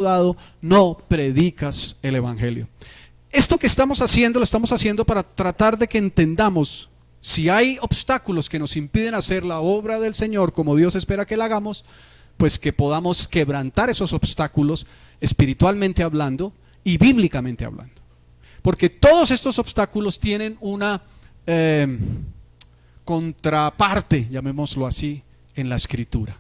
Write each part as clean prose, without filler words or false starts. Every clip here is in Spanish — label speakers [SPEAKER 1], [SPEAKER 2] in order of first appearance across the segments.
[SPEAKER 1] dado no predicas el evangelio. Esto que estamos haciendo, lo estamos haciendo para tratar de que entendamos si hay obstáculos que nos impiden hacer la obra del Señor como Dios espera que la hagamos, pues que podamos quebrantar esos obstáculos espiritualmente hablando y bíblicamente hablando. Porque todos estos obstáculos tienen una contraparte, llamémoslo así, en la Escritura.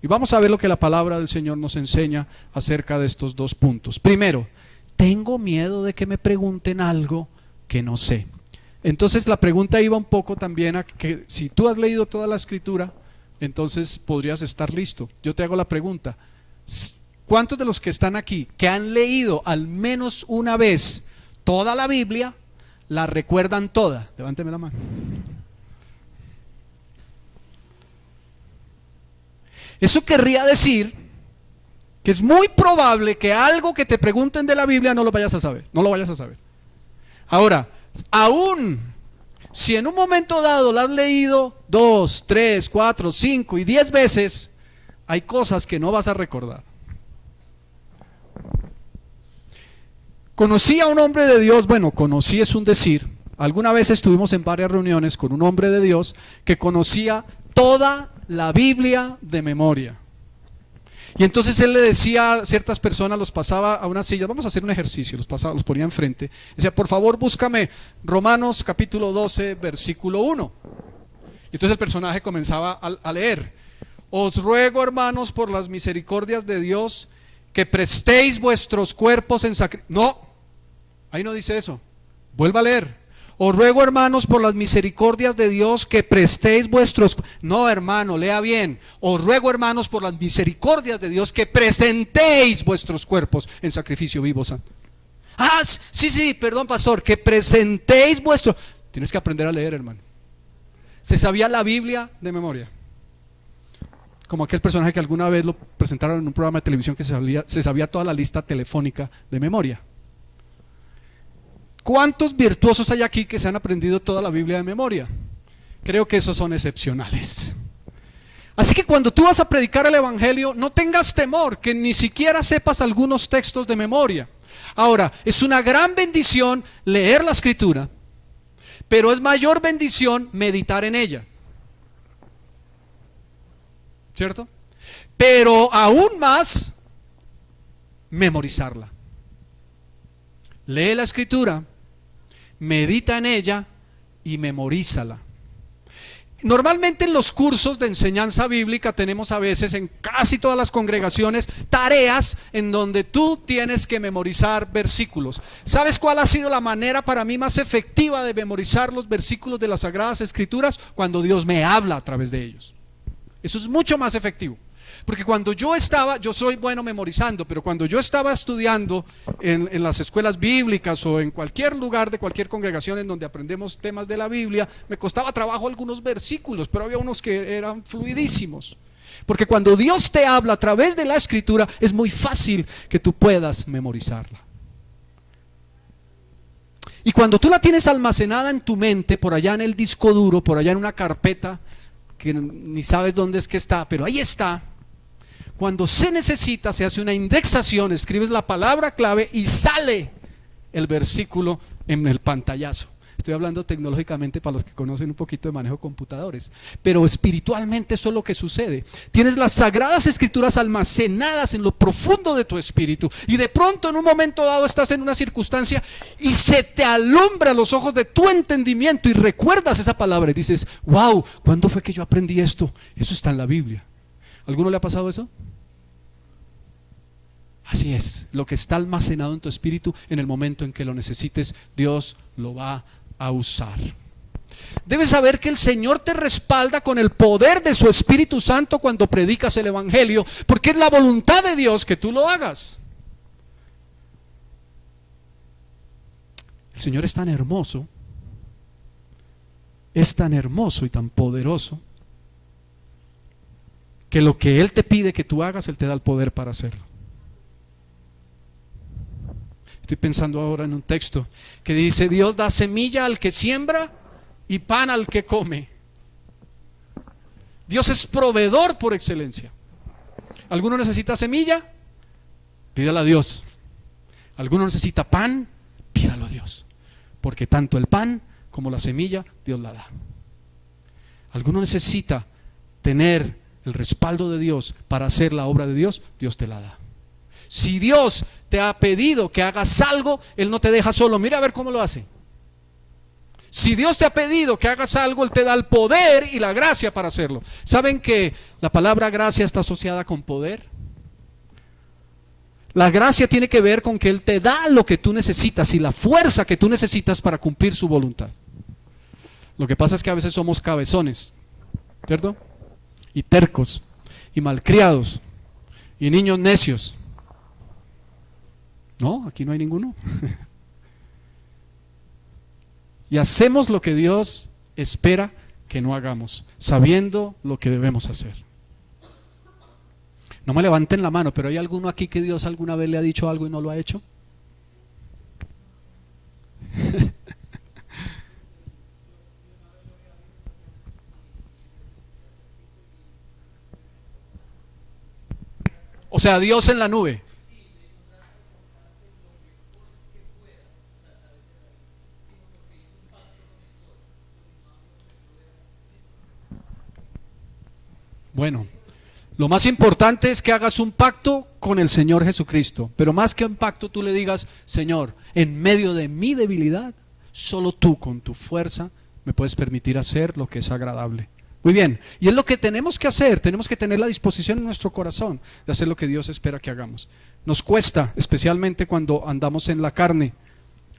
[SPEAKER 1] Y vamos a ver lo que la palabra del Señor nos enseña acerca de estos dos puntos. Primero, tengo miedo de que me pregunten algo que no sé. Entonces la pregunta iba un poco también a que si tú has leído toda la Escritura, entonces podrías estar listo. Yo te hago la pregunta: ¿cuántos de los que están aquí, que han leído al menos una vez toda la Biblia, la recuerdan toda? Levánteme la mano. Eso querría decir que es muy probable que algo que te pregunten de la Biblia no lo vayas a saber, no lo vayas a saber. Ahora, aún si en un momento dado la has leído 2, 3, 4, 5 y 10 veces, hay cosas que no vas a recordar. Conocí a un hombre de Dios, bueno, conocí es un decir. Alguna vez estuvimos en varias reuniones con un hombre de Dios que conocía toda la Biblia de memoria. Y entonces él le decía a ciertas personas, los pasaba a una silla, vamos a hacer un ejercicio, los pasaba, los ponía enfrente, decía: por favor búscame Romanos capítulo 12 versículo 1. Y entonces el personaje comenzaba a leer: os ruego, hermanos, por las misericordias de Dios, que prestéis vuestros cuerpos en sacrificio. No, ahí no dice eso, vuelva a leer: os ruego, hermanos, por las misericordias de Dios, que prestéis vuestros... No, hermano, lea bien: os ruego, hermanos, por las misericordias de Dios, que presentéis vuestros cuerpos en sacrificio vivo, santo. Ah, sí, perdón, pastor, que presentéis vuestros... Tienes que aprender a leer, hermano. Se sabía la Biblia de memoria, como aquel personaje que alguna vez lo presentaron en un programa de televisión, que se sabía toda la lista telefónica de memoria. ¿Cuántos virtuosos hay aquí que se han aprendido toda la Biblia de memoria? Creo que esos son excepcionales. Así que cuando tú vas a predicar el evangelio, no tengas temor que ni siquiera sepas algunos textos de memoria. Ahora, es una gran bendición leer la Escritura, pero es mayor bendición meditar en ella, ¿cierto? Pero aún más, memorizarla. Lee la Escritura, medita en ella y memorízala. Normalmente en los cursos de enseñanza bíblica tenemos a veces, en casi todas las congregaciones, tareas en donde tú tienes que memorizar versículos. ¿Sabes cuál ha sido la manera para mí más efectiva de memorizar los versículos de las Sagradas Escrituras? Cuando Dios me habla a través de ellos. Eso es mucho más efectivo. Porque cuando yo soy bueno memorizando, pero cuando yo estaba estudiando en las escuelas bíblicas o en cualquier lugar de cualquier congregación en donde aprendemos temas de la Biblia, me costaba trabajo algunos versículos, pero había unos que eran fluidísimos. Porque cuando Dios te habla a través de la Escritura, es muy fácil que tú puedas memorizarla. Y cuando tú la tienes almacenada en tu mente, por allá en el disco duro, por allá en una carpeta que ni sabes dónde es que está, pero ahí está. Cuando se necesita, se hace una indexación, escribes la palabra clave y sale el versículo en el pantallazo. Estoy hablando tecnológicamente para los que conocen un poquito de manejo de computadores, pero espiritualmente eso es lo que sucede. Tienes las Sagradas Escrituras almacenadas en lo profundo de tu espíritu, y de pronto en un momento dado estás en una circunstancia y se te alumbra los ojos de tu entendimiento y recuerdas esa palabra y dices: wow, ¿cuándo fue que yo aprendí esto? Eso está en la Biblia. ¿Alguno le ha pasado eso? Así es, lo que está almacenado en tu espíritu, en el momento en que lo necesites, Dios lo va a usar. Debes saber que el Señor te respalda con el poder de su Espíritu Santo cuando predicas el evangelio, porque es la voluntad de Dios que tú lo hagas. El Señor es tan hermoso y tan poderoso, que lo que Él te pide que tú hagas, Él te da el poder para hacerlo. Estoy pensando ahora en un texto que dice: Dios da semilla al que siembra y pan al que come. Dios es proveedor por excelencia. ¿Alguno necesita semilla? Pídalo a Dios. ¿Alguno necesita pan? Pídalo a Dios, porque tanto el pan como la semilla Dios la da. ¿Alguno necesita tener el respaldo de Dios para hacer la obra de Dios? Dios te la da. Si Dios te ha pedido que hagas algo, Él no te deja solo. Mira a ver cómo lo hace. Si Dios te ha pedido que hagas algo, Él te da el poder y la gracia para hacerlo. ¿Saben que la palabra gracia está asociada con poder? La gracia tiene que ver con que Él te da lo que tú necesitas y la fuerza que tú necesitas para cumplir su voluntad. Lo que pasa es que a veces somos cabezones, ¿cierto? Y tercos, y malcriados, y niños necios. No, aquí no hay ninguno. Y hacemos lo que Dios espera que no hagamos, sabiendo lo que debemos hacer. No me levanten la mano, pero ¿hay alguno aquí que Dios alguna vez le ha dicho algo y no lo ha hecho? O sea, Dios en la nube. Bueno, lo más importante es que hagas un pacto con el Señor Jesucristo, pero más que un pacto tú le digas: Señor, en medio de mi debilidad, solo tú con tu fuerza me puedes permitir hacer lo que es agradable. Muy bien, y es lo que tenemos que hacer. Tenemos que tener la disposición en nuestro corazón de hacer lo que Dios espera que hagamos. Nos cuesta, especialmente cuando andamos en la carne.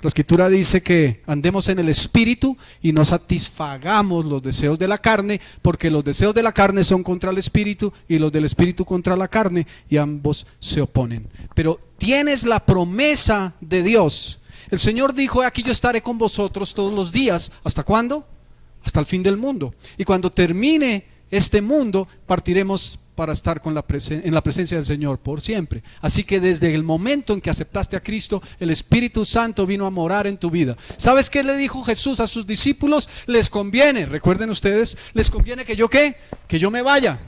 [SPEAKER 1] La Escritura dice que andemos en el Espíritu y no satisfagamos los deseos de la carne, porque los deseos de la carne son contra el Espíritu y los del Espíritu contra la carne, y ambos se oponen. Pero tienes la promesa de Dios. El Señor dijo: aquí yo estaré con vosotros todos los días. ¿Hasta cuándo? Hasta el fin del mundo. Y cuando termine este mundo, partiremos para estar en la presencia del Señor por siempre. Así que desde el momento en que aceptaste a Cristo, el Espíritu Santo vino a morar en tu vida. ¿Sabes qué le dijo Jesús a sus discípulos? Les conviene, recuerden ustedes, les conviene que yo ¿qué? Que yo me vaya,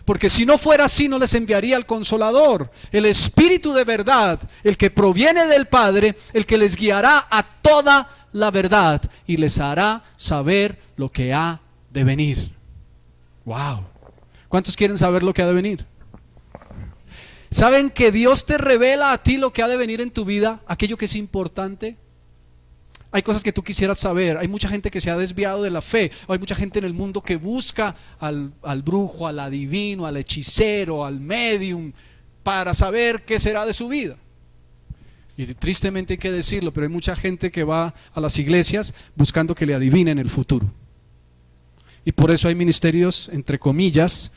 [SPEAKER 1] porque si no fuera así no les enviaría al Consolador, el Espíritu de verdad, el que proviene del Padre, el que les guiará a toda la verdad y les hará saber lo que ha de venir. Wow. ¿Cuántos quieren saber lo que ha de venir? ¿Saben que Dios te revela a ti lo que ha de venir en tu vida? Aquello que es importante. Hay cosas que tú quisieras saber. Hay mucha gente que se ha desviado de la fe. Hay mucha gente en el mundo que busca al brujo, al adivino, al hechicero, al medium, para saber qué será de su vida. Y tristemente hay que decirlo, pero hay mucha gente que va a las iglesias buscando que le adivinen el futuro. Y por eso hay ministerios, entre comillas,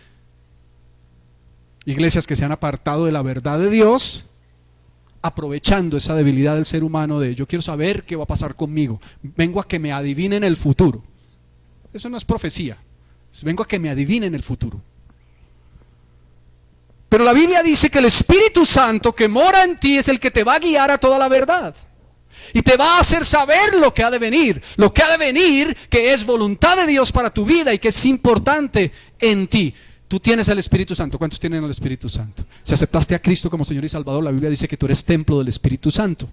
[SPEAKER 1] iglesias que se han apartado de la verdad de Dios, aprovechando esa debilidad del ser humano de: yo quiero saber qué va a pasar conmigo, vengo a que me adivinen el futuro. Eso no es profecía, vengo a que me adivinen el futuro. Pero la Biblia dice que el Espíritu Santo que mora en ti es el que te va a guiar a toda la verdad. Y te va a hacer saber lo que ha de venir. Lo que ha de venir, que es voluntad de Dios para tu vida y que es importante en ti. Tú tienes el Espíritu Santo. ¿Cuántos tienen el Espíritu Santo? Si aceptaste a Cristo como Señor y Salvador, la Biblia dice que tú eres templo del Espíritu Santo.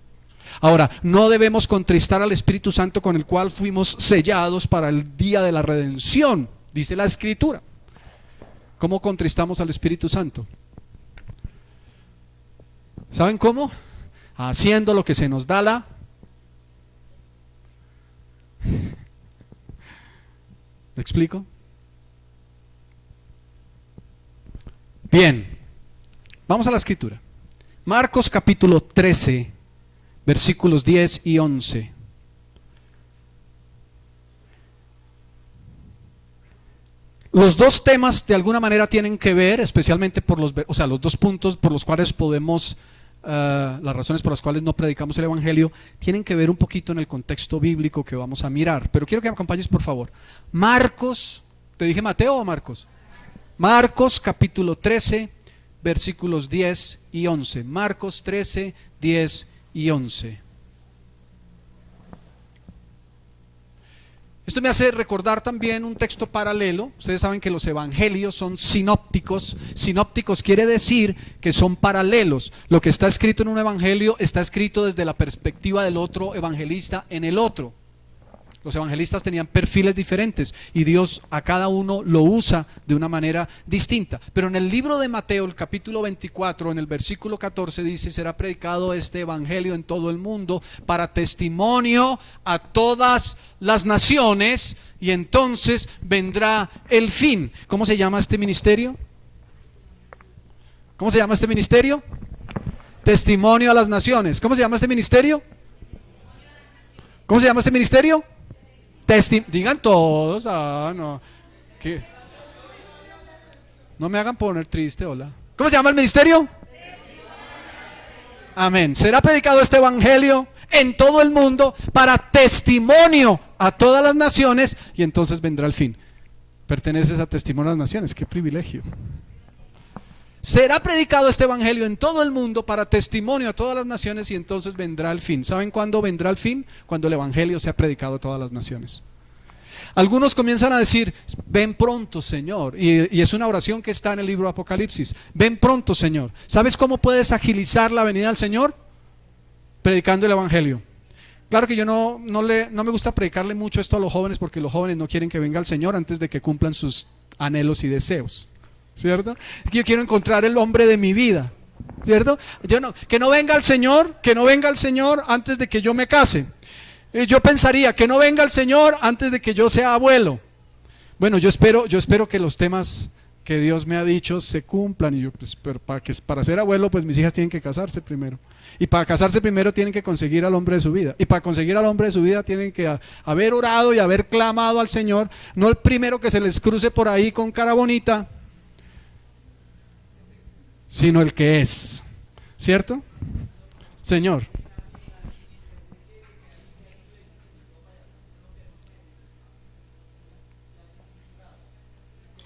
[SPEAKER 1] Ahora, no debemos contristar al Espíritu Santo, con el cual fuimos sellados para el día de la redención, dice la Escritura. ¿Cómo contristamos al Espíritu Santo? ¿Saben cómo? Haciendo lo que se nos da la... ¿Me explico? Bien, vamos a la Escritura. Marcos capítulo 13, versículos 10 y 11. Los dos temas de alguna manera tienen que ver, especialmente por los dos puntos por los cuales podemos, las razones por las cuales no predicamos el Evangelio, tienen que ver un poquito en el contexto bíblico que vamos a mirar. Pero quiero que me acompañes, por favor. Marcos, ¿te dije Mateo o Marcos? Marcos capítulo 13, versículos 10 y 11. Marcos 13, 10 y 11. Esto me hace recordar también un texto paralelo. Ustedes saben que los evangelios son sinópticos. Sinópticos quiere decir que son paralelos. Lo que está escrito en un evangelio está escrito desde la perspectiva del otro evangelista en el otro. Los evangelistas tenían perfiles diferentes y Dios a cada uno lo usa de una manera distinta. Pero en el libro de Mateo, el capítulo 24, en el versículo 14 dice: será predicado este evangelio en todo el mundo para testimonio a todas las naciones, y entonces vendrá el fin. ¿Cómo se llama este ministerio? ¿Cómo se llama este ministerio? Testimonio a las naciones. ¿Cómo se llama este ministerio? ¿Cómo se llama este ministerio? Digan todos. No. ¿Qué? No me hagan poner triste, hola. ¿Cómo se llama el ministerio? Amén. Será predicado este evangelio en todo el mundo para testimonio a todas las naciones, y entonces vendrá el fin. Perteneces a testimonio a las naciones. Qué privilegio. Será predicado este evangelio en todo el mundo para testimonio a todas las naciones, y entonces vendrá el fin. ¿Saben cuándo vendrá el fin? Cuando el evangelio sea predicado a todas las naciones. Algunos comienzan a decir: ven pronto, Señor, y es una oración que está en el libro de Apocalipsis. Ven pronto, Señor. ¿Sabes cómo puedes agilizar la venida del Señor? Predicando el evangelio. Claro que yo no me gusta predicarle mucho esto a los jóvenes, porque los jóvenes no quieren que venga el Señor antes de que cumplan sus anhelos y deseos, ¿cierto? Yo quiero encontrar el hombre de mi vida, ¿cierto? Que no venga el Señor antes de que yo me case. Yo pensaría que no venga el Señor antes de que yo sea abuelo. Bueno, yo espero que los temas que Dios me ha dicho se cumplan. Y yo, pues, pero para ser abuelo, pues mis hijas tienen que casarse primero. Y para casarse primero tienen que conseguir al hombre de su vida. Y para conseguir al hombre de su vida tienen que haber orado y haber clamado al Señor. No el primero que se les cruce por ahí con cara bonita, sino el que es, ¿cierto? Señor.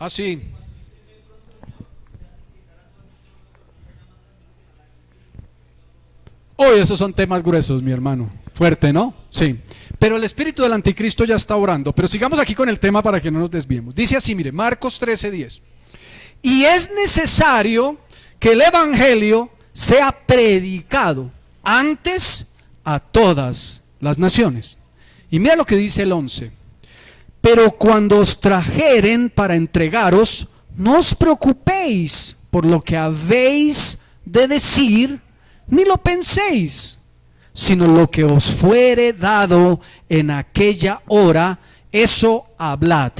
[SPEAKER 1] Sí. Hoy esos son temas gruesos, mi hermano. Fuerte, ¿no? Sí. Pero el espíritu del anticristo ya está orando. Pero sigamos aquí con el tema para que no nos desviemos. Dice así, mire, Marcos 13:10. Y es necesario que el evangelio sea predicado antes a todas las naciones. Y mira lo que dice el 11. Pero cuando os trajeren para entregaros, no os preocupéis por lo que habéis de decir, ni lo penséis, sino lo que os fuere dado en aquella hora, eso hablad.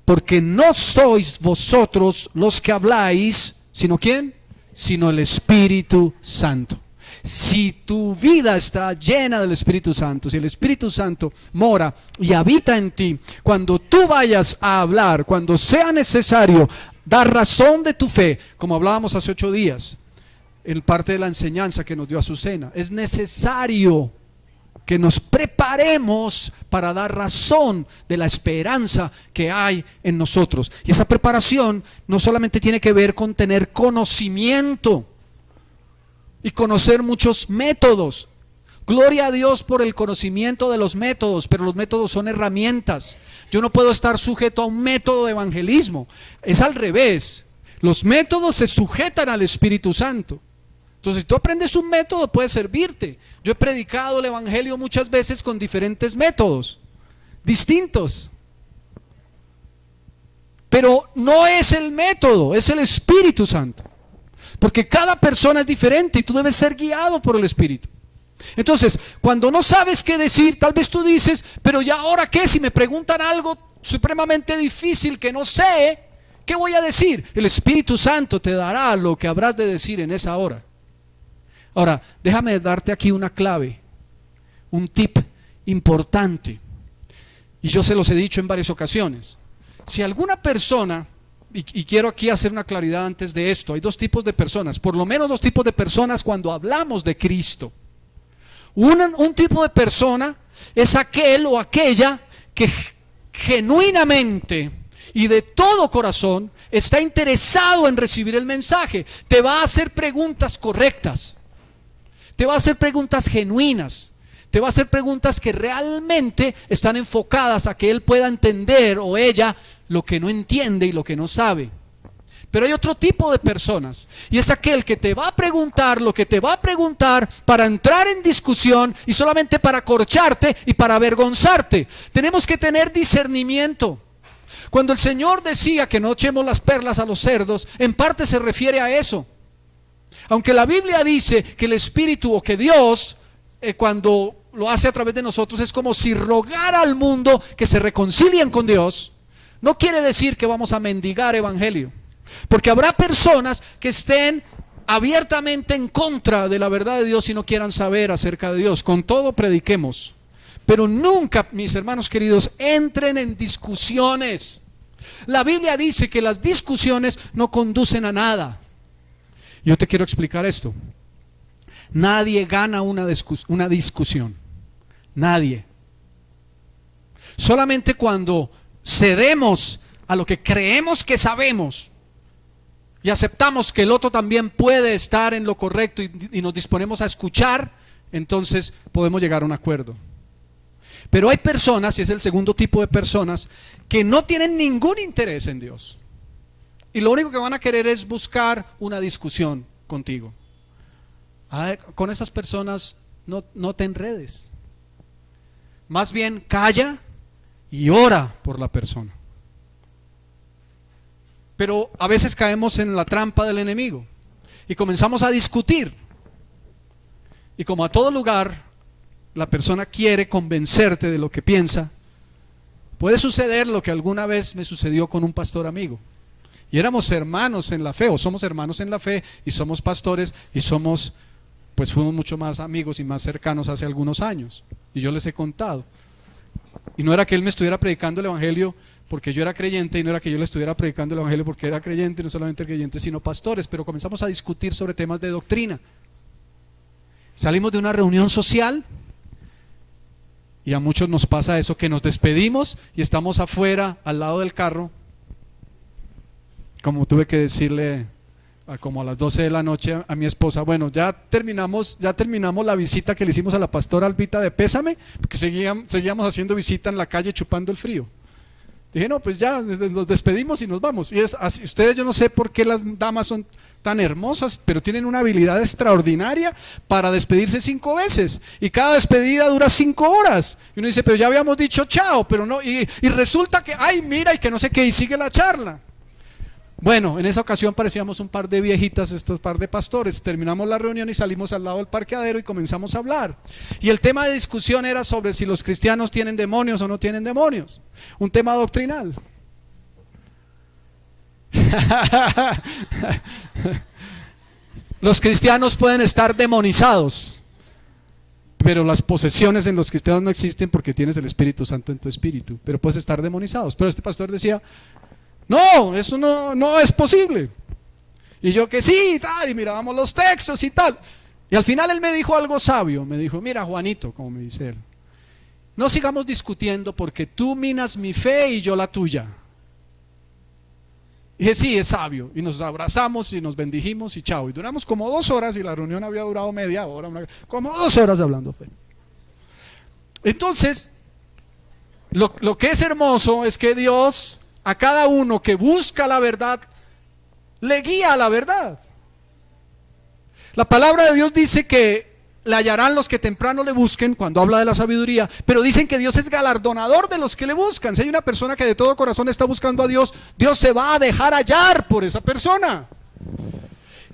[SPEAKER 1] Porque no sois vosotros los que habláis, sino ¿quién? Sino el Espíritu Santo. Si tu vida está llena del Espíritu Santo, si el Espíritu Santo mora y habita en ti, cuando tú vayas a hablar, cuando sea necesario dar razón de tu fe, como hablábamos hace 8 días, en parte de la enseñanza que nos dio Azucena, es necesario que nos preparemos para dar razón de la esperanza que hay en nosotros. Y esa preparación no solamente tiene que ver con tener conocimiento y conocer muchos métodos. Gloria a Dios por el conocimiento de los métodos, pero los métodos son herramientas. Yo no puedo estar sujeto a un método de evangelismo. Es al revés. Los métodos se sujetan al Espíritu Santo. Entonces, si tú aprendes un método, puede servirte. Yo he predicado el evangelio muchas veces con diferentes métodos distintos, pero no es el método, es el Espíritu Santo, porque cada persona es diferente y tú debes ser guiado por el Espíritu. Entonces, cuando no sabes qué decir, tal vez tú dices: pero ya ahora qué, si me preguntan algo supremamente difícil que no sé, ¿qué voy a decir? El Espíritu Santo te dará lo que habrás de decir en esa hora. Ahora, déjame darte aquí una clave, un tip importante, y yo se los he dicho en varias ocasiones. Si alguna persona, y quiero aquí hacer una claridad antes de esto, hay 2 tipos de personas, por lo menos 2 tipos de personas cuando hablamos de Cristo. Un tipo de persona es aquel o aquella que genuinamente y de todo corazón está interesado en recibir el mensaje. Te va a hacer preguntas correctas, te va a hacer preguntas genuinas, te va a hacer preguntas que realmente están enfocadas a que él pueda entender o ella lo que no entiende y lo que no sabe. Pero hay otro tipo de personas, y es aquel que te va a preguntar lo que te va a preguntar para entrar en discusión y solamente para acorcharte y para avergonzarte. Tenemos que tener discernimiento. Cuando el Señor decía que no echemos las perlas a los cerdos, en parte se refiere a eso. Aunque la Biblia dice que el Espíritu o que Dios, cuando lo hace a través de nosotros, es como si rogara al mundo que se reconcilien con Dios, no quiere decir que vamos a mendigar evangelio. Porque habrá personas que estén abiertamente en contra de la verdad de Dios y no quieran saber acerca de Dios. Con todo prediquemos, pero nunca, mis hermanos queridos, entren en discusiones. La Biblia dice que las discusiones no conducen a nada. Yo te quiero explicar esto. Nadie gana una discusión. Nadie. Solamente cuando cedemos a lo que creemos que sabemos y aceptamos que el otro también puede estar en lo correcto y nos disponemos a escuchar, entonces podemos llegar a un acuerdo. Pero hay personas, y es el segundo tipo de personas, que no tienen ningún interés en Dios y lo único que van a querer es buscar una discusión contigo. Con esas personas no te enredes, más bien calla y ora por la persona. Pero a veces caemos en la trampa del enemigo y comenzamos a discutir, y como a todo lugar la persona quiere convencerte de lo que piensa. Puede suceder lo que alguna vez me sucedió con un pastor amigo, y éramos hermanos en la fe, o somos hermanos en la fe, y somos pastores, y fuimos mucho más amigos y más cercanos hace algunos años, y yo les he contado. Y no era que él me estuviera predicando el evangelio porque yo era creyente, y no era que yo le estuviera predicando el evangelio porque era creyente, no solamente creyente sino pastores, pero comenzamos a discutir sobre temas de doctrina. Salimos de una reunión social y a muchos nos pasa eso, que nos despedimos y estamos afuera al lado del carro, como tuve que decirle como a las 12 de la noche a mi esposa: bueno, ya terminamos la visita que le hicimos a la pastora Albita de pésame, porque seguíamos haciendo visita en la calle chupando el frío. Dije: no, pues ya nos despedimos y nos vamos. Y es así. Ustedes, yo no sé por qué las damas son tan hermosas, pero tienen una habilidad extraordinaria para despedirse 5 veces, y cada despedida dura 5 horas. Y uno dice: pero ya habíamos dicho chao, pero no, y resulta que, ay, mira, y que no sé qué, y sigue la charla. Bueno, en esa ocasión parecíamos un par de viejitas, estos par de pastores. Terminamos la reunión y salimos al lado del parqueadero y comenzamos a hablar. Y el tema de discusión era sobre si los cristianos tienen demonios o no tienen demonios. Un tema doctrinal. Los cristianos pueden estar demonizados, pero las posesiones en los cristianos no existen porque tienes el Espíritu Santo en tu espíritu. Pero puedes estar demonizados. Pero este pastor decía: no, eso no es posible. Y yo: que sí, tal, y mirábamos los textos y tal. Y al final él me dijo algo sabio. Me dijo: mira, Juanito, como me dice él, no sigamos discutiendo porque tú minas mi fe y yo la tuya. Y dije: sí, es sabio. Y nos abrazamos y nos bendijimos y chao. Y duramos como 2 horas, y la reunión había durado media hora, como 2 horas hablando fe. Entonces, lo que es hermoso es que Dios, a cada uno que busca la verdad, le guía a la verdad. La palabra de Dios dice que le hallarán los que temprano le busquen, cuando habla de la sabiduría, pero dicen que Dios es galardonador de los que le buscan. Si hay una persona que de todo corazón está buscando a Dios, Dios se va a dejar hallar por esa persona.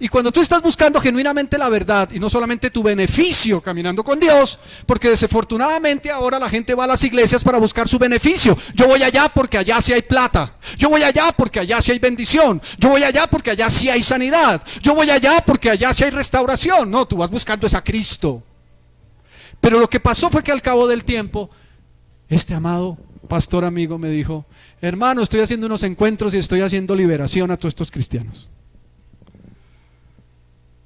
[SPEAKER 1] Y cuando tú estás buscando genuinamente la verdad, y no solamente tu beneficio caminando con Dios, porque desafortunadamente ahora la gente va a las iglesias para buscar su beneficio. Yo voy allá porque allá sí hay plata. Yo voy allá porque allá sí hay bendición. Yo voy allá porque allá sí hay sanidad. Yo voy allá porque allá sí hay restauración. No, tú vas buscando es a Cristo. Pero lo que pasó fue que al cabo del tiempo, este amado pastor amigo me dijo: hermano, estoy haciendo unos encuentros y estoy haciendo liberación a todos estos cristianos.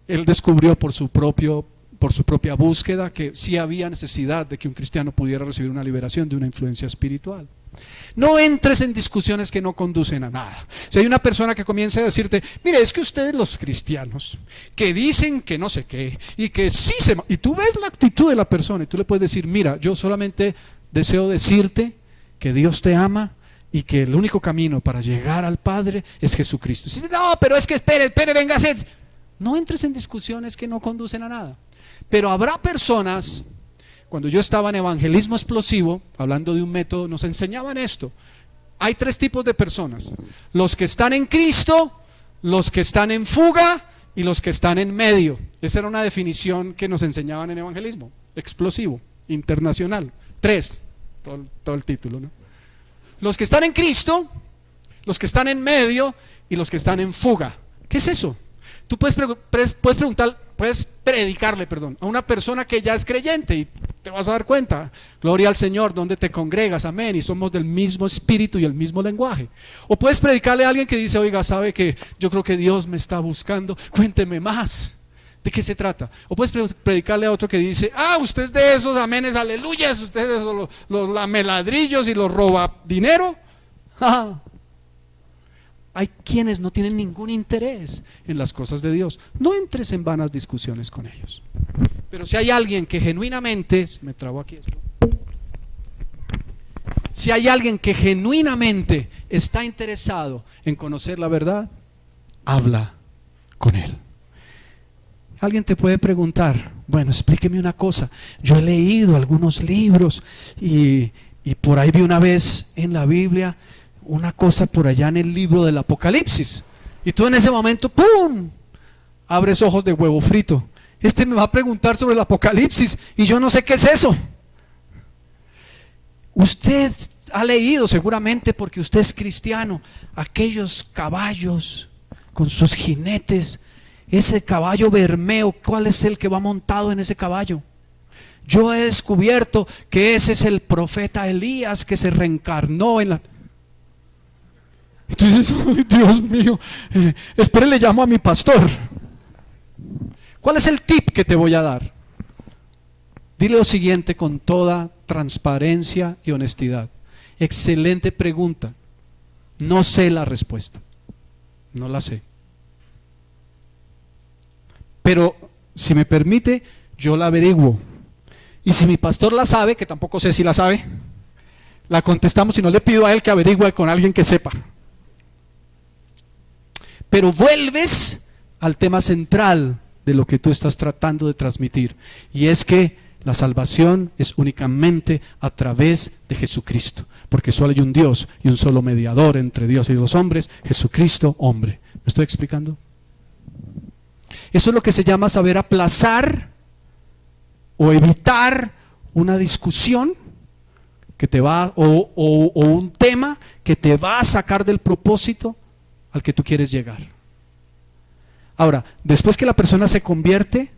[SPEAKER 1] Él descubrió por su propia búsqueda que sí había necesidad de que un cristiano pudiera recibir una liberación de una influencia espiritual. No entres en discusiones que no conducen a nada. Si hay una persona que comienza a decirte, mire, es que ustedes los cristianos, que dicen que no sé qué, y que sí se... Y tú ves la actitud de la persona y tú le puedes decir, mira, yo solamente deseo decirte que Dios te ama y que el único camino para llegar al Padre es Jesucristo. Si no, pero es que espere, venga a hacer... No entres en discusiones que no conducen a nada. Pero habrá personas... Cuando yo estaba en evangelismo explosivo, hablando de un método, nos enseñaban esto. Hay 3 tipos de personas: los que están en Cristo, los que están en fuga y los que están en medio. Esa era una definición que nos enseñaban en evangelismo explosivo, internacional. 3, todo el título, ¿no? Los que están en Cristo, los que están en medio y los que están en fuga. ¿Qué es eso? Tú puedes preguntar, puedes predicarle, a una persona que ya es creyente y te vas a dar cuenta, gloria al Señor, ¿dónde te congregas? Amén, y somos del mismo espíritu y el mismo lenguaje. O puedes predicarle a alguien que dice, oiga, sabe que yo creo que Dios me está buscando, cuénteme más, ¿de qué se trata? O puedes predicarle a otro que dice, usted es de esos amenes, aleluyas, usted es de esos, los lameladrillos y los roba dinero. Hay quienes no tienen ningún interés en las cosas de Dios. No entres en vanas discusiones con ellos. Pero si hay alguien que genuinamente, se me trabó aquí esto. Si hay alguien que genuinamente está interesado en conocer la verdad, habla con él. Alguien te puede preguntar, bueno, explíqueme una cosa. Yo he leído algunos libros y por ahí vi una vez en la Biblia una cosa por allá en el libro del Apocalipsis, y tú en ese momento ¡pum!, abres ojos de huevo frito. Este me va a preguntar sobre el Apocalipsis y yo no sé qué es eso. Usted ha leído seguramente, porque usted es cristiano, aquellos caballos con sus jinetes, ese caballo bermeo. ¿Cuál es el que va montado en ese caballo? Yo he descubierto que ese es el profeta Elías, que se reencarnó en la... Y tú dices, ay, Dios mío, espere, le llamo a mi pastor. ¿Cuál es el tip que te voy a dar? Dile lo siguiente con toda transparencia y honestidad. Excelente pregunta. No sé la respuesta. No la sé. Pero si me permite, yo la averiguo. Y si mi pastor la sabe, que tampoco sé si la sabe, la contestamos, y no le pido a él que averigüe con alguien que sepa. Pero vuelves al tema central de lo que tú estás tratando de transmitir, y es que la salvación es únicamente a través de Jesucristo, porque solo hay un Dios y un solo mediador entre Dios y los hombres, Jesucristo hombre. ¿Me estoy explicando? Eso es lo que se llama saber aplazar o evitar una discusión que te va, o un tema que te va a sacar del propósito al que tú quieres llegar. Ahora, después que la persona se convierte,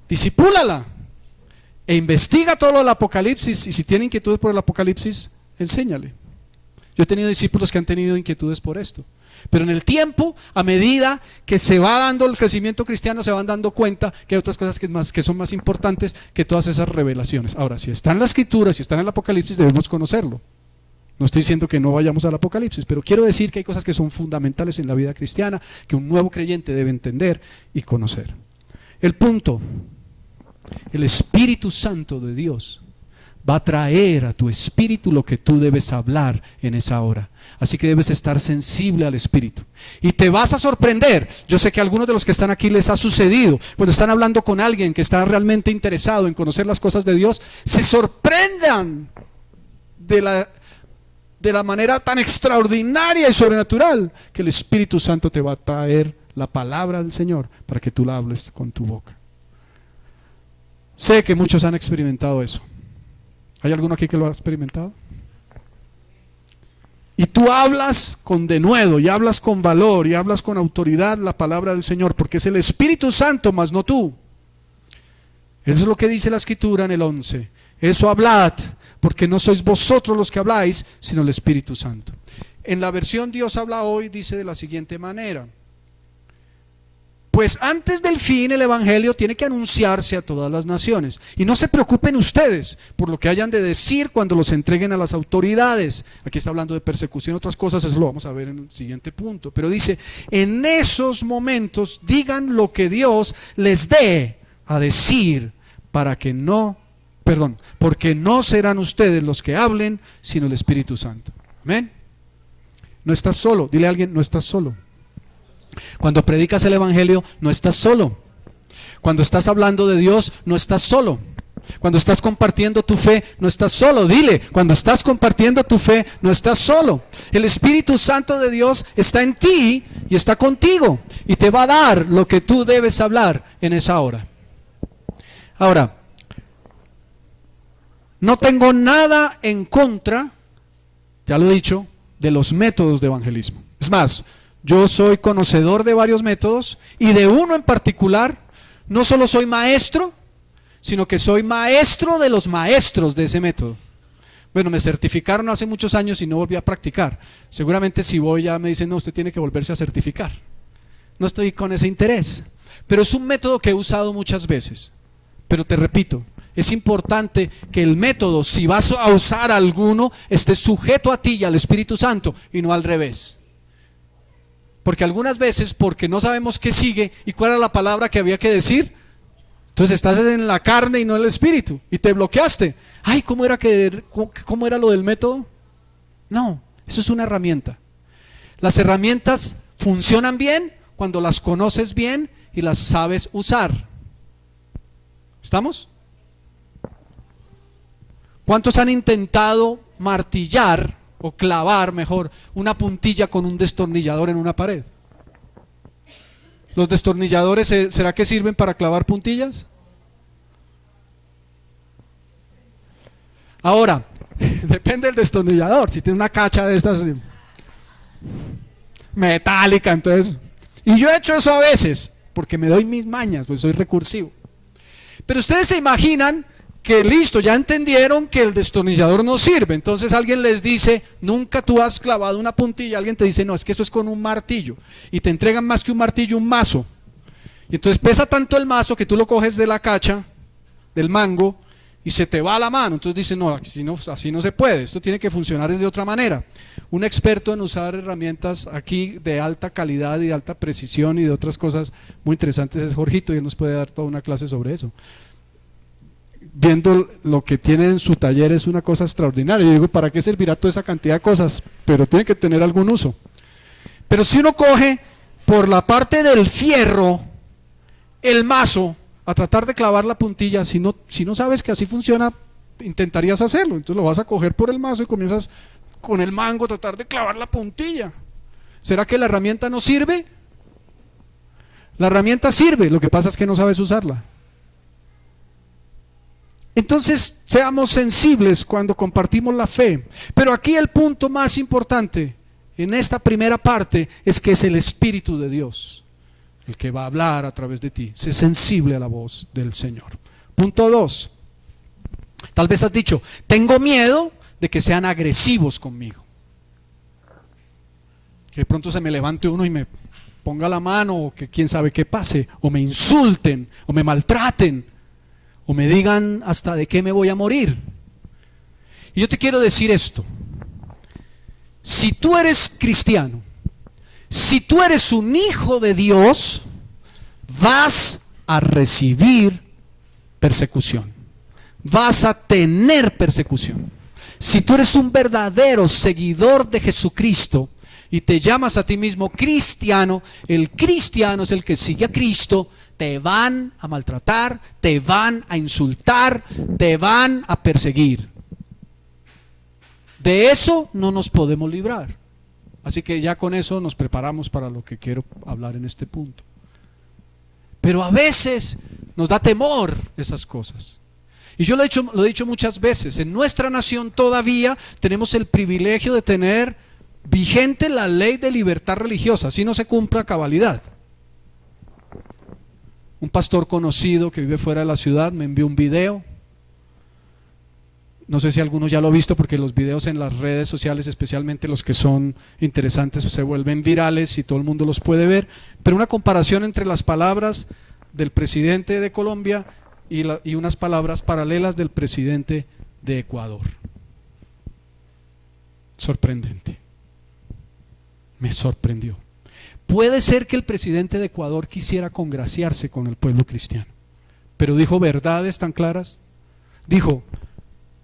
[SPEAKER 1] discipúlala e investiga todo lo del Apocalipsis, y si tiene inquietudes por el Apocalipsis, enséñale. Yo he tenido discípulos que han tenido inquietudes por esto, pero en el tiempo, a medida que se va dando el crecimiento cristiano, se van dando cuenta que hay otras cosas que son más importantes que todas esas revelaciones. Ahora, si está en la Escritura, si está en el Apocalipsis, debemos conocerlo. No estoy diciendo que no vayamos al Apocalipsis, pero quiero decir que hay cosas que son fundamentales en la vida cristiana, que un nuevo creyente debe entender y conocer. El punto: el Espíritu Santo de Dios va a traer a tu espíritu lo que tú debes hablar en esa hora. Así que debes estar sensible al Espíritu. Y te vas a sorprender. Yo sé que a algunos de los que están aquí les ha sucedido. Cuando están hablando con alguien que está realmente interesado en conocer las cosas de Dios, se sorprendan de la manera tan extraordinaria y sobrenatural que el Espíritu Santo te va a traer la palabra del Señor para que tú la hables con tu boca. Sé que muchos han experimentado eso. ¿Hay alguno aquí que lo ha experimentado? Y tú hablas con denuedo, y hablas con valor, y hablas con autoridad la palabra del Señor, porque es el Espíritu Santo, más no tú. Eso es lo que dice la Escritura en el 11. Eso hablad, porque no sois vosotros los que habláis, sino el Espíritu Santo. En la versión Dios habla hoy dice de la siguiente manera: pues antes del fin el evangelio tiene que anunciarse a todas las naciones. Y no se preocupen ustedes por lo que hayan de decir cuando los entreguen a las autoridades. Aquí está hablando de persecución, otras cosas, eso lo vamos a ver en el siguiente punto. Pero dice, en esos momentos digan lo que Dios les dé a decir porque no serán ustedes los que hablen, sino el Espíritu Santo. Amén. No estás solo, dile a alguien, no estás solo. Cuando predicas el evangelio, no estás solo. Cuando estás hablando de Dios, no estás solo. Cuando estás compartiendo tu fe, no estás solo. Dile, cuando estás compartiendo tu fe, no estás solo. El Espíritu Santo de Dios está en ti y está contigo y te va a dar lo que tú debes hablar en esa hora. Ahora, no tengo nada en contra, ya lo he dicho, de los métodos de evangelismo. Es más, yo soy conocedor de varios métodos y de uno en particular. No solo soy maestro, sino que soy maestro de los maestros de ese método. Bueno, me certificaron hace muchos años y no volví a practicar. Seguramente si voy ya me dicen, no, usted tiene que volverse a certificar. No estoy con ese interés, pero es un método que he usado muchas veces. Pero te repito, es importante que el método, si vas a usar alguno, esté sujeto a ti y al Espíritu Santo y no al revés. Porque algunas veces, porque no sabemos qué sigue y cuál era la palabra que había que decir, entonces estás en la carne y no en el Espíritu y te bloqueaste. Ay, ¿cómo era lo del método? No, eso es una herramienta. Las herramientas funcionan bien cuando las conoces bien y las sabes usar. ¿Estamos? ¿Cuántos han intentado martillar o clavar, mejor, una puntilla con un destornillador en una pared? ¿Los destornilladores será que sirven para clavar puntillas? Ahora, depende del destornillador. Si tiene una cacha de estas metálica, entonces. Y yo he hecho eso a veces, porque me doy mis mañas, pues soy recursivo. Pero ustedes se imaginan que listo, ya entendieron que el destornillador no sirve. Entonces alguien les dice, nunca tú has clavado una puntilla. Alguien te dice, no, es que eso es con un martillo. Y te entregan más que un martillo, un mazo. Y entonces pesa tanto el mazo que tú lo coges de la cacha, del mango, y se te va la mano. Entonces dicen, no, así no se puede, esto tiene que funcionar de otra manera. Un experto en usar herramientas aquí de alta calidad y de alta precisión y de otras cosas muy interesantes es Jorgito, y él nos puede dar toda una clase sobre eso. Viendo lo que tiene en su taller es una cosa extraordinaria. Yo digo, ¿para qué servirá toda esa cantidad de cosas? Pero tiene que tener algún uso. Pero si uno coge por la parte del fierro el mazo a tratar de clavar la puntilla, si no sabes que así funciona, intentarías hacerlo. Entonces lo vas a coger por el mazo y comienzas con el mango a tratar de clavar la puntilla. ¿Será que la herramienta no sirve? La herramienta sirve, lo que pasa es que no sabes usarla. Entonces seamos sensibles cuando compartimos la fe. Pero aquí el punto más importante en esta primera parte es que es el Espíritu de Dios el que va a hablar a través de ti. Sé sensible a la voz del Señor. Punto 2. Tal vez has dicho, tengo miedo de que sean agresivos conmigo, que de pronto se me levante uno y me ponga la mano, o que quién sabe qué pase, o me insulten, o me maltraten, o me digan hasta de qué me voy a morir. Y yo te quiero decir esto: si tú eres cristiano, si tú eres un hijo de Dios, vas a recibir persecución, vas a tener persecución. Si tú eres un verdadero seguidor de Jesucristo y te llamas a ti mismo cristiano, el cristiano es el que sigue a Cristo. Te van a maltratar, te van a insultar, te van a perseguir. De eso no nos podemos librar. Así que ya con eso nos preparamos para lo que quiero hablar en este punto. Pero a veces nos da temor esas cosas. Y yo lo he dicho muchas veces, en nuestra nación todavía tenemos el privilegio de tener vigente la ley de libertad religiosa, así no se cumple a cabalidad. Un pastor conocido que vive fuera de la ciudad me envió un video No sé si alguno ya lo ha visto, porque los videos en las redes sociales, especialmente los que son interesantes, se vuelven virales y todo el mundo los puede ver. Pero una comparación entre las palabras del presidente de Colombia y unas palabras paralelas del presidente de Ecuador. Sorprendente. Me sorprendió. Puede ser que el presidente de Ecuador quisiera congraciarse con el pueblo cristiano, pero dijo verdades tan claras. Dijo: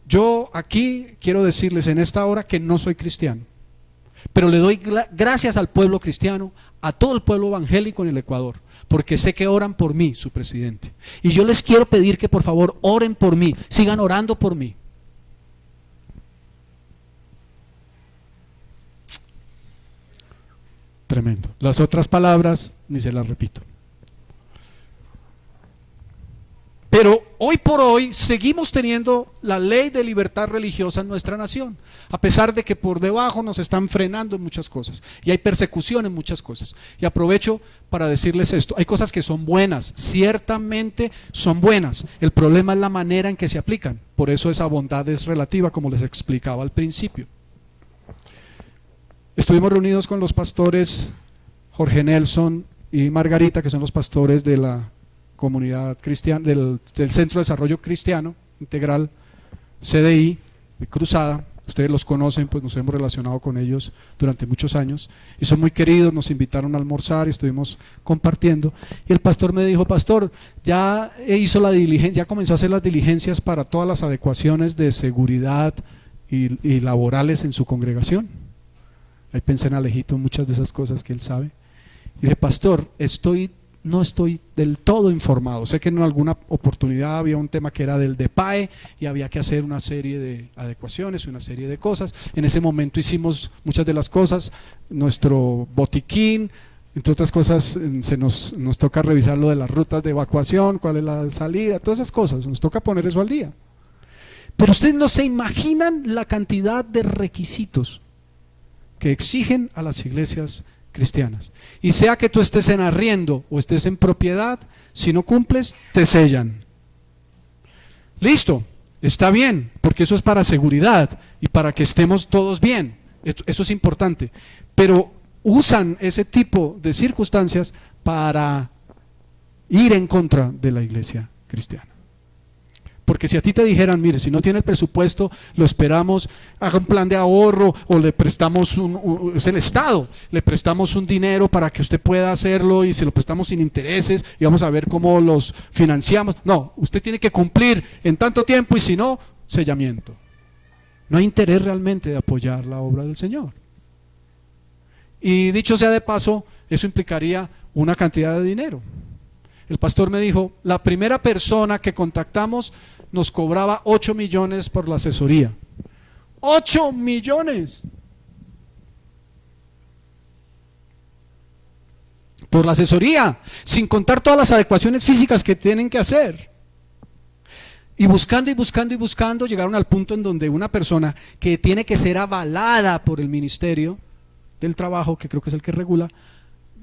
[SPEAKER 1] yo aquí quiero decirles en esta hora que no soy cristiano, pero le doy gracias al pueblo cristiano, a todo el pueblo evangélico en el Ecuador, porque sé que oran por mí, su presidente. Y yo les quiero pedir que por favor oren por mí, sigan orando por mí. Tremendo. Las otras palabras ni se las repito. Pero hoy por hoy seguimos teniendo la ley de libertad religiosa en nuestra nación, a pesar de que por debajo nos están frenando en muchas cosas y hay persecución en muchas cosas. Y aprovecho para decirles esto: hay cosas que son buenas, ciertamente son buenas, el problema es la manera en que se aplican. Por eso esa bondad es relativa, como les explicaba al principio. Estuvimos reunidos con los pastores Jorge Nelson y Margarita, que son los pastores de la comunidad cristiana, del Centro de Desarrollo Cristiano Integral, CDI, de Cruzada. Ustedes los conocen, pues nos hemos relacionado con ellos durante muchos años y son muy queridos. Nos invitaron a almorzar y estuvimos compartiendo, y el pastor me dijo: pastor, ya hizo la diligencia, ya comenzó a hacer las diligencias para todas las adecuaciones de seguridad y laborales en su congregación. Ahí pensé en Alejito, muchas de esas cosas que él sabe. Y dije: pastor, no estoy del todo informado. Sé que en alguna oportunidad había un tema que era del DEPAE y había que hacer una serie de adecuaciones, una serie de cosas. En ese momento hicimos muchas de las cosas, nuestro botiquín, entre otras cosas. Nos toca revisar lo de las rutas de evacuación, cuál es la salida, todas esas cosas, nos toca poner eso al día. Pero ustedes no se imaginan la cantidad de requisitos que exigen a las iglesias cristianas. Y sea que tú estés en arriendo o estés en propiedad, si no cumples, te sellan. Listo, está bien, porque eso es para seguridad y para que estemos todos bien. Eso es importante. Pero usan ese tipo de circunstancias para ir en contra de la iglesia cristiana. Porque si a ti te dijeran: mire, si no tiene el presupuesto, lo esperamos, haga un plan de ahorro, o le prestamos es el Estado, le prestamos un dinero para que usted pueda hacerlo y se lo prestamos sin intereses y vamos a ver cómo los financiamos. No, usted tiene que cumplir en tanto tiempo y si no, sellamiento. No hay interés realmente de apoyar la obra del Señor. Y dicho sea de paso, eso implicaría una cantidad de dinero. El pastor me dijo: la primera persona que contactamos nos cobraba 8 millones por la asesoría. 8 millones por la asesoría, sin contar todas las adecuaciones físicas que tienen que hacer. Y buscando y buscando y buscando, llegaron al punto en donde una persona que tiene que ser avalada por el Ministerio del Trabajo, que creo que es el que regula,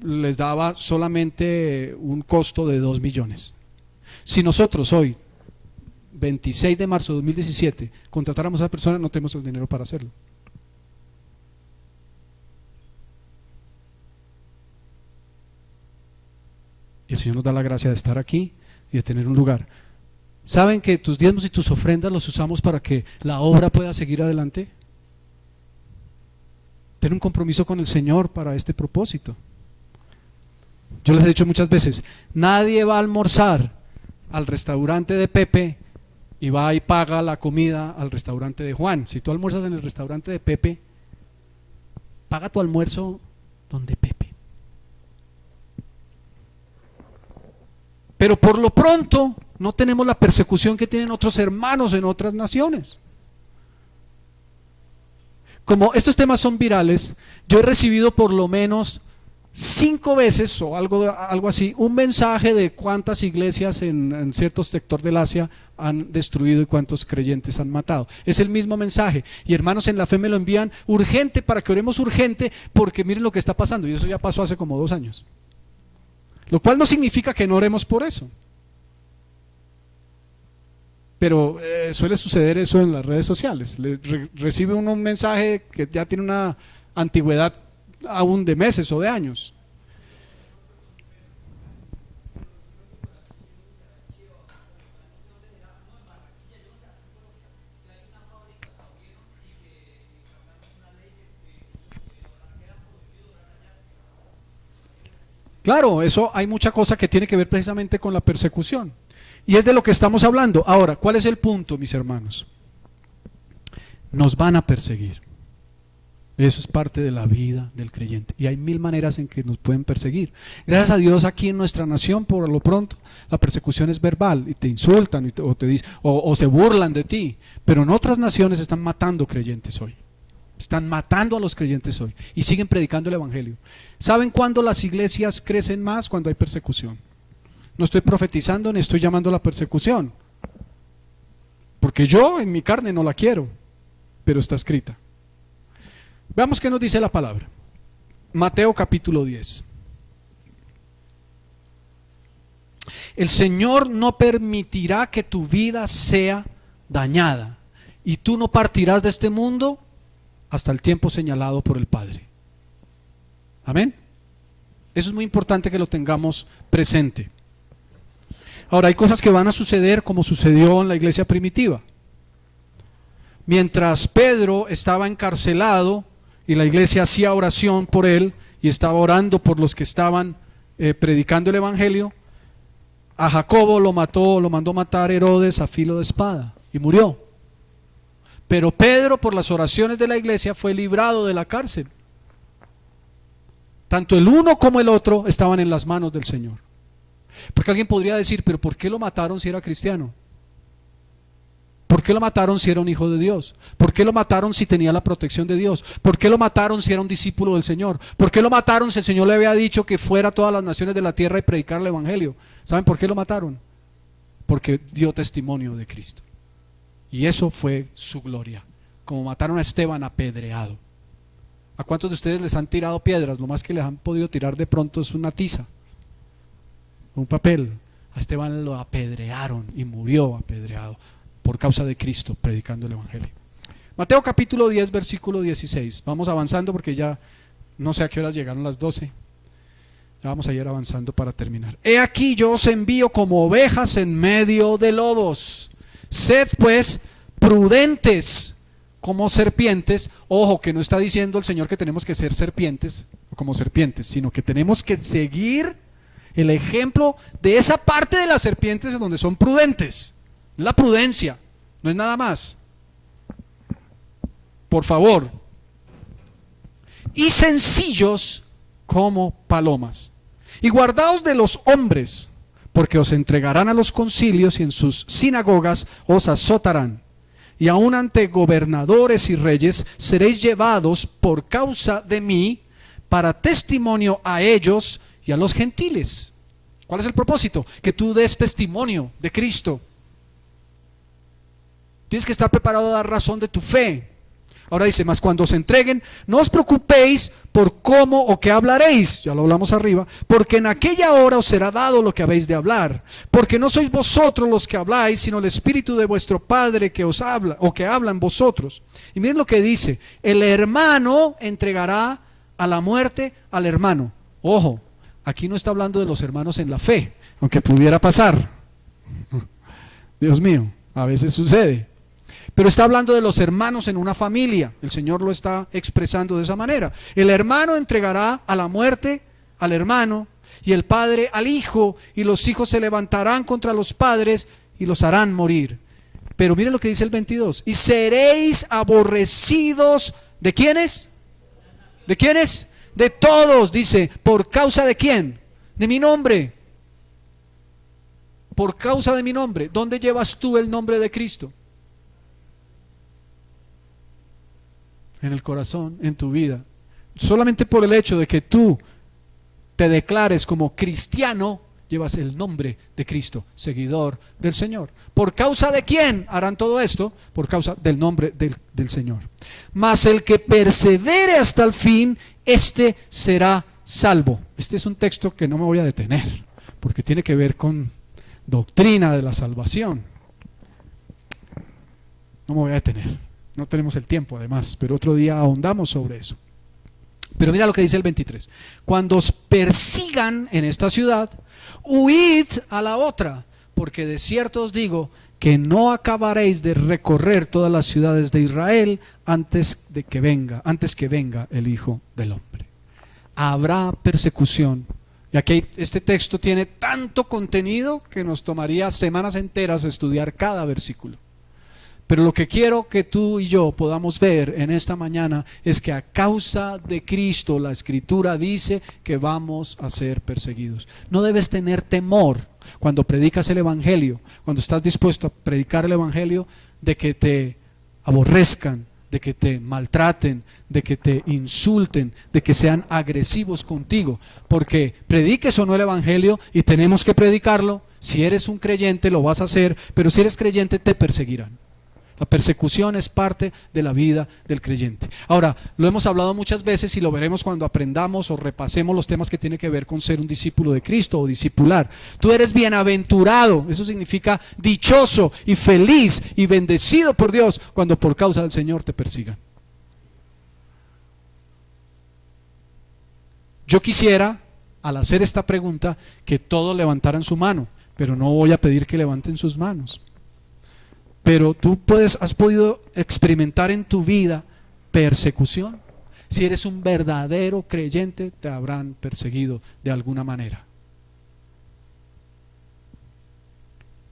[SPEAKER 1] les daba solamente un costo de 2 millones. Si nosotros hoy, 26 de marzo de 2017, contratáramos a esa persona, no tenemos el dinero para hacerlo. Y el Señor nos da la gracia de estar aquí y de tener un lugar. ¿Saben que tus diezmos y tus ofrendas los usamos para que la obra pueda seguir adelante? Ten un compromiso con el Señor para este propósito. Yo les he dicho muchas veces: nadie va a almorzar al restaurante de Pepe y va y paga la comida al restaurante de Juan. Si tú almuerzas en el restaurante de Pepe, paga tu almuerzo donde Pepe. Pero por lo pronto no tenemos la persecución que tienen otros hermanos en otras naciones. Como estos temas son virales, yo he recibido por lo menos 5 veces o algo así, un mensaje de cuántas iglesias en cierto sector del Asia han destruido y cuántos creyentes han matado. Es el mismo mensaje, y hermanos en la fe me lo envían urgente para que oremos urgente, porque miren lo que está pasando, y eso ya pasó hace como 2 años. Lo cual no significa que no oremos por eso, Pero suele suceder eso en las redes sociales. Recibe uno un mensaje que ya tiene una antigüedad aún de meses o de años. Claro, eso hay mucha cosa que tiene que ver precisamente con la persecución. Y es de lo que estamos hablando. Ahora, ¿cuál es el punto, mis hermanos? Nos van a perseguir. Eso es parte de la vida del creyente. Y hay mil maneras en que nos pueden perseguir. Gracias a Dios, aquí en nuestra nación, por lo pronto, la persecución es verbal y te insultan o se burlan de ti. Pero en otras naciones están matando creyentes hoy. Están matando a los creyentes hoy y siguen predicando el evangelio. ¿Saben cuándo las iglesias crecen más? Cuando hay persecución. No estoy profetizando ni estoy llamando a la persecución, porque yo en mi carne no la quiero, pero está escrita. Veamos qué nos dice la palabra. Mateo capítulo 10. El Señor no permitirá que tu vida sea dañada, y tú no partirás de este mundo hasta el tiempo señalado por el Padre. Amén. Eso es muy importante que lo tengamos presente. Ahora, hay cosas que van a suceder como sucedió en la iglesia primitiva. Mientras Pedro estaba encarcelado y la iglesia hacía oración por él y estaba orando por los que estaban predicando el evangelio, a Jacobo lo mandó matar Herodes a filo de espada y murió. Pero Pedro, por las oraciones de la iglesia, fue librado de la cárcel. Tanto el uno como el otro estaban en las manos del Señor. Porque alguien podría decir, pero ¿por qué lo mataron si era cristiano? ¿Por qué lo mataron si era un hijo de Dios? ¿Por qué lo mataron si tenía la protección de Dios? ¿Por qué lo mataron si era un discípulo del Señor? ¿Por qué lo mataron si el Señor le había dicho que fuera a todas las naciones de la tierra y predicar el evangelio? ¿Saben por qué lo mataron? Porque dio testimonio de Cristo. Y eso fue su gloria. Como mataron a Esteban apedreado. ¿A cuántos de ustedes les han tirado piedras? Lo más que les han podido tirar de pronto es una tiza, un papel. A Esteban lo apedrearon y murió apedreado por causa de Cristo, predicando el evangelio. Mateo capítulo 10, versículo 16. Vamos avanzando porque ya no sé a qué horas llegaron las 12. Ya vamos a ir avanzando para terminar. He aquí yo os envío como ovejas en medio de lobos. Sed pues prudentes como serpientes. Ojo, que no está diciendo el Señor que tenemos que ser serpientes como serpientes, sino que tenemos que seguir el ejemplo de esa parte de las serpientes donde son prudentes. La prudencia, no es nada más. Por favor. Y sencillos como palomas. Y guardaos de los hombres, porque os entregarán a los concilios y en sus sinagogas os azotarán. Y aun ante gobernadores y reyes seréis llevados por causa de mí para testimonio a ellos y a los gentiles. ¿Cuál es el propósito? Que tú des testimonio de Cristo. Tienes que estar preparado a dar razón de tu fe. Ahora dice, mas cuando os entreguen, no os preocupéis por cómo o qué hablaréis, ya lo hablamos arriba, porque en aquella hora os será dado lo que habéis de hablar, porque no sois vosotros los que habláis, sino el Espíritu de vuestro Padre que os habla, o que habla en vosotros. Y miren lo que dice, el hermano entregará a la muerte al hermano. Ojo, aquí no está hablando de los hermanos en la fe, aunque pudiera pasar. Dios mío, a veces sucede. Pero está hablando de los hermanos en una familia. El Señor lo está expresando de esa manera. El hermano entregará a la muerte al hermano, y el padre al hijo, y los hijos se levantarán contra los padres y los harán morir. Pero miren lo que dice el 22. Y seréis aborrecidos ¿de quiénes? ¿De quiénes? De todos, dice. ¿Por causa de quién? De mi nombre. Por causa de mi nombre. ¿Dónde llevas tú el nombre de Cristo? En el corazón, en tu vida. Solamente por el hecho de que tú te declares como cristiano, llevas el nombre de Cristo, seguidor del Señor. ¿Por causa de quién harán todo esto? Por causa del nombre del Señor. Mas el que persevere hasta el fin, este será salvo. Este es un texto que no me voy a detener, porque tiene que ver con doctrina de la salvación. No me voy a detener, no tenemos el tiempo además, pero otro día ahondamos sobre eso. Pero mira lo que dice el 23: cuando os persigan en esta ciudad, huid a la otra, porque de cierto os digo que no acabaréis de recorrer todas las ciudades de Israel antes que venga el Hijo del Hombre. Habrá persecución. Y aquí este texto tiene tanto contenido que nos tomaría semanas enteras estudiar cada versículo. Pero lo que quiero que tú y yo podamos ver en esta mañana es que a causa de Cristo la Escritura dice que vamos a ser perseguidos. No debes tener temor cuando predicas el Evangelio, cuando estás dispuesto a predicar el Evangelio, de que te aborrezcan, de que te maltraten, de que te insulten, de que sean agresivos contigo, porque prediques o no el Evangelio, y tenemos que predicarlo. Si eres un creyente lo vas a hacer, pero si eres creyente te perseguirán. La persecución es parte de la vida del creyente. Ahora, lo hemos hablado muchas veces y lo veremos cuando aprendamos o repasemos los temas que tienen que ver con ser un discípulo de Cristo o discipular. Tú eres bienaventurado, eso significa dichoso y feliz y bendecido por Dios cuando por causa del Señor te persigan. Yo quisiera, al hacer esta pregunta, que todos levantaran su mano, pero no voy a pedir que levanten sus manos. Pero tú has podido experimentar en tu vida persecución. Si eres un verdadero creyente, te habrán perseguido de alguna manera.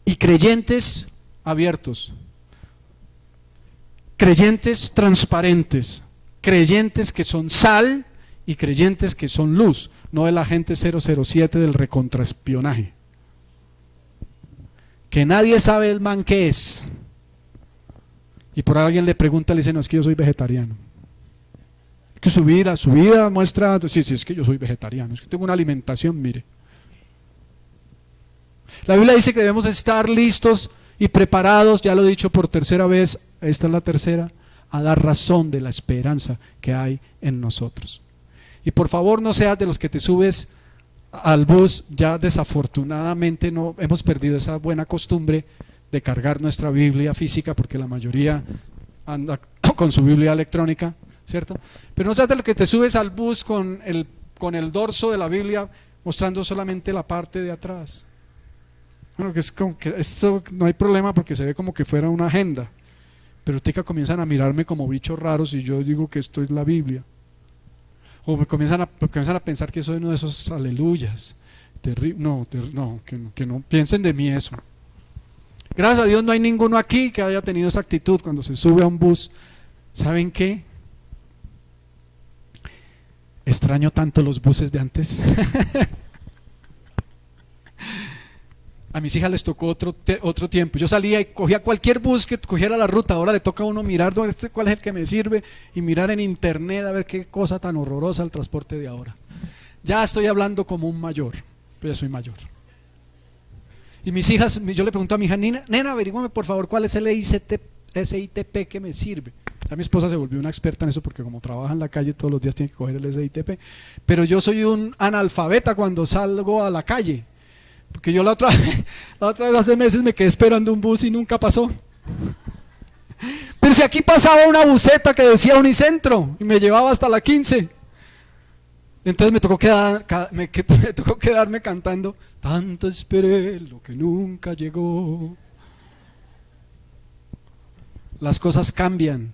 [SPEAKER 1] Y creyentes abiertos, creyentes transparentes, creyentes que son sal y creyentes que son luz, no el agente 007 del recontraespionaje, que nadie sabe el man que es. Y por alguien le pregunta, le dice: no, es que yo soy vegetariano. Que su vida muestra, sí, es que yo soy vegetariano, es que tengo una alimentación, mire. La Biblia dice que debemos estar listos y preparados, ya lo he dicho por tercera vez, esta es la tercera, a dar razón de la esperanza que hay en nosotros. Y por favor no seas de los que te subes al bus, ya desafortunadamente no hemos perdido esa buena costumbre de cargar nuestra Biblia física, porque la mayoría anda con su Biblia electrónica, ¿cierto? Pero no seas de los que te subes al bus con el dorso de la Biblia mostrando solamente la parte de atrás. Bueno, que es como que esto no hay problema porque se ve como que fuera una agenda, pero tica comienzan a mirarme como bichos raros y yo digo que esto es la Biblia. O me comienzan a pensar que soy uno de esos aleluyas. Que no piensen de mí eso. Gracias a Dios no hay ninguno aquí que haya tenido esa actitud cuando se sube a un bus. ¿Saben qué? Extraño tanto los buses de antes. A mis hijas les tocó otro tiempo. Yo salía y cogía cualquier bus que cogiera la ruta. Ahora le toca a uno mirar cuál es el que me sirve y mirar en internet a ver qué cosa tan horrorosa el transporte de ahora. Ya estoy hablando como un mayor, pero ya soy mayor. Y mis hijas, yo le pregunto a mi hija: nena, averígame por favor cuál es el SITP que me sirve. Ya mi esposa se volvió una experta en eso porque como trabaja en la calle todos los días tiene que coger el SITP. Pero yo soy un analfabeta cuando salgo a la calle, porque yo la otra vez hace meses me quedé esperando un bus y nunca pasó. Pero si aquí pasaba una buseta que decía Unicentro y me llevaba hasta la 15. Entonces me tocó quedarme cantando: tanto esperé lo que nunca llegó. Las cosas cambian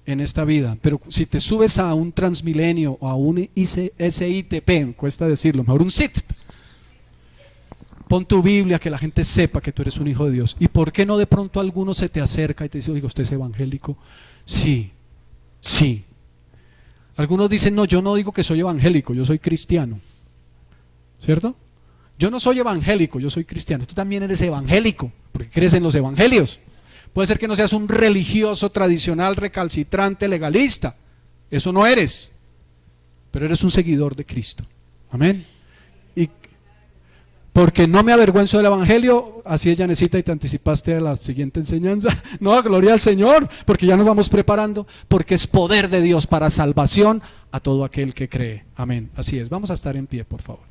[SPEAKER 1] en esta vida, pero si te subes a un Transmilenio o a un SITP, cuesta decirlo, mejor un SITP, pon tu Biblia, que la gente sepa que tú eres un hijo de Dios. ¿Y por qué no de pronto alguno se te acerca y te dice: oiga, ¿usted es evangélico? Sí. Algunos dicen: no, yo no digo que soy evangélico, yo soy cristiano, ¿cierto? Yo no soy evangélico, yo soy cristiano. Tú también eres evangélico porque crees en los evangelios. Puede ser que no seas un religioso tradicional, recalcitrante, legalista, eso no eres, pero eres un seguidor de Cristo. Amén. Y porque no me avergüenzo del evangelio, así es, Janecita, y te anticipaste a la siguiente enseñanza. No, gloria al Señor, porque ya nos vamos preparando, porque es poder de Dios para salvación a todo aquel que cree. Amén. Así es, vamos a estar en pie, por favor.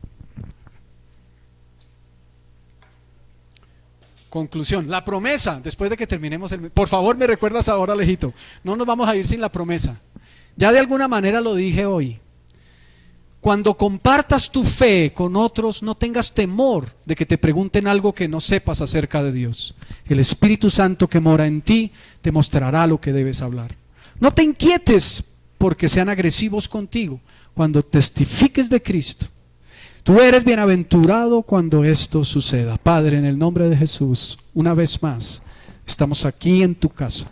[SPEAKER 1] conclusión, la promesa, después de que terminemos por favor me recuerdas ahora, Alejito, no nos vamos a ir sin la promesa. Ya de alguna manera lo dije hoy. Cuando compartas tu fe con otros, no tengas temor de que te pregunten algo que no sepas acerca de Dios. El Espíritu Santo que mora en ti te mostrará lo que debes hablar. No te inquietes porque sean agresivos contigo cuando testifiques de Cristo. Tú eres bienaventurado cuando esto suceda. Padre, en el nombre de Jesús, una vez más, estamos aquí en tu casa.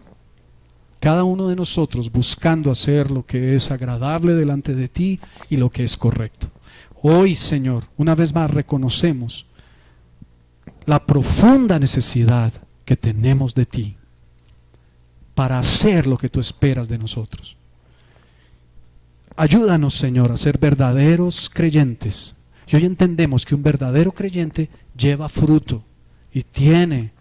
[SPEAKER 1] Cada uno de nosotros buscando hacer lo que es agradable delante de ti y lo que es correcto. Hoy, Señor, una vez más reconocemos la profunda necesidad que tenemos de ti para hacer lo que tú esperas de nosotros. Ayúdanos, Señor, a ser verdaderos creyentes. Y hoy entendemos que un verdadero creyente lleva fruto y tiene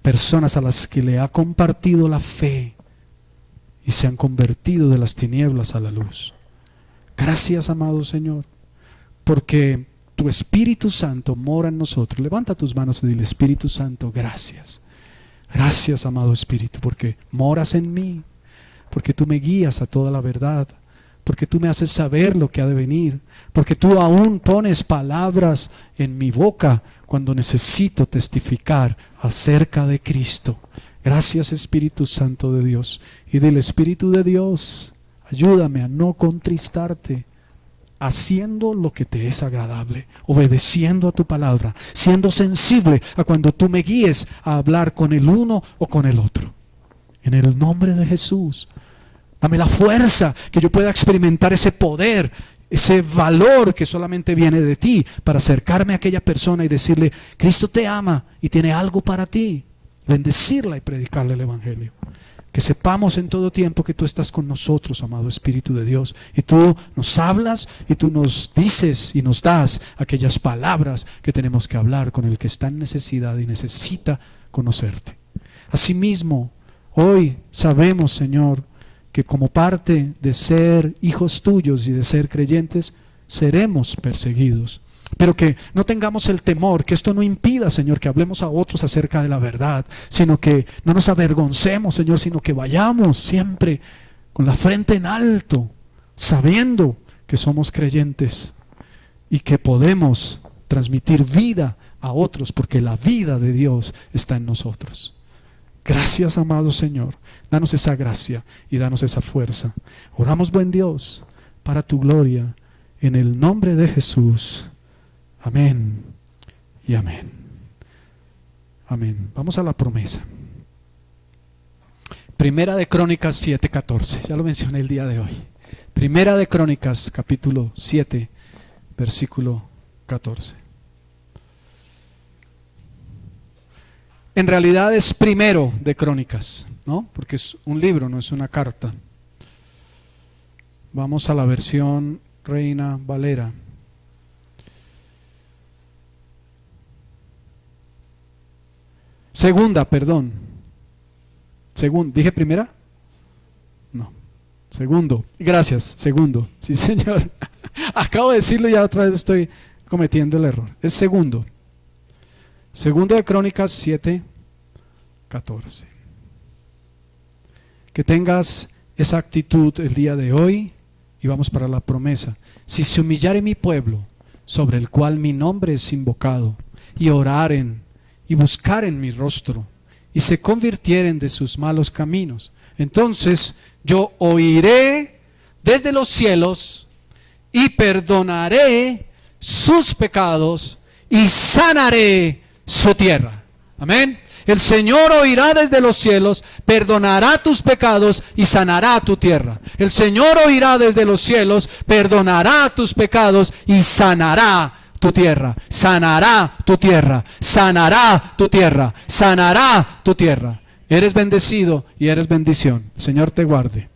[SPEAKER 1] personas a las que le ha compartido la fe y se han convertido de las tinieblas a la luz. Gracias, amado Señor, porque tu Espíritu Santo mora en nosotros. Levanta tus manos y dile: Espíritu Santo, gracias. Gracias, amado Espíritu, porque moras en mí, porque tú me guías a toda la verdad, porque tú me haces saber lo que ha de venir, porque tú aún pones palabras en mi boca cuando necesito testificar acerca de Cristo. Gracias, Espíritu Santo de Dios. Y del Espíritu de Dios, ayúdame a no contristarte, haciendo lo que te es agradable, obedeciendo a tu palabra, siendo sensible a cuando tú me guíes a hablar con el uno o con el otro. En el nombre de Jesús, dame la fuerza que yo pueda experimentar ese poder, ese valor que solamente viene de ti, para acercarme a aquella persona y decirle: Cristo te ama y tiene algo para ti. Bendecirla y predicarle el Evangelio. Que sepamos en todo tiempo que tú estás con nosotros, amado Espíritu de Dios, y tú nos hablas y tú nos dices y nos das aquellas palabras que tenemos que hablar con el que está en necesidad y necesita conocerte. Asimismo, hoy sabemos, Señor, que como parte de ser hijos tuyos y de ser creyentes, seremos perseguidos. Pero que no tengamos el temor, que esto no impida, Señor, que hablemos a otros acerca de la verdad, sino que no nos avergoncemos, Señor, sino que vayamos siempre con la frente en alto, sabiendo que somos creyentes y que podemos transmitir vida a otros, porque la vida de Dios está en nosotros. Gracias, amado Señor. Danos esa gracia y danos esa fuerza. Oramos, buen Dios, para tu gloria, en el nombre de Jesús. Amén y amén. Amén. Vamos a la promesa. Primera de Crónicas 7:14. Ya lo mencioné el día de hoy. Primera de Crónicas, capítulo 7, versículo 14. En realidad es primero de Crónicas, ¿no? Porque es un libro, no es una carta. Vamos a la versión Reina Valera. Segunda, perdón. ¿Dije primera? No. Segundo. Gracias, segundo. Sí, Señor. Acabo de decirlo y ya otra vez estoy cometiendo el error. Es segundo. Segundo de Crónicas 7:14. Que tengas esa actitud el día de hoy y vamos para la promesa. Si se humillare mi pueblo, sobre el cual mi nombre es invocado, y oraren y buscaren mi rostro, y se convirtieren de sus malos caminos, entonces yo oiré desde los cielos y perdonaré sus pecados y sanaré su tierra. Amén. El Señor oirá desde los cielos, perdonará tus pecados y sanará tu tierra. El Señor oirá desde los cielos, perdonará tus pecados y sanará tu tierra. Sanará tu tierra. Sanará tu tierra. Sanará tu tierra. Eres bendecido y eres bendición. El Señor te guarde.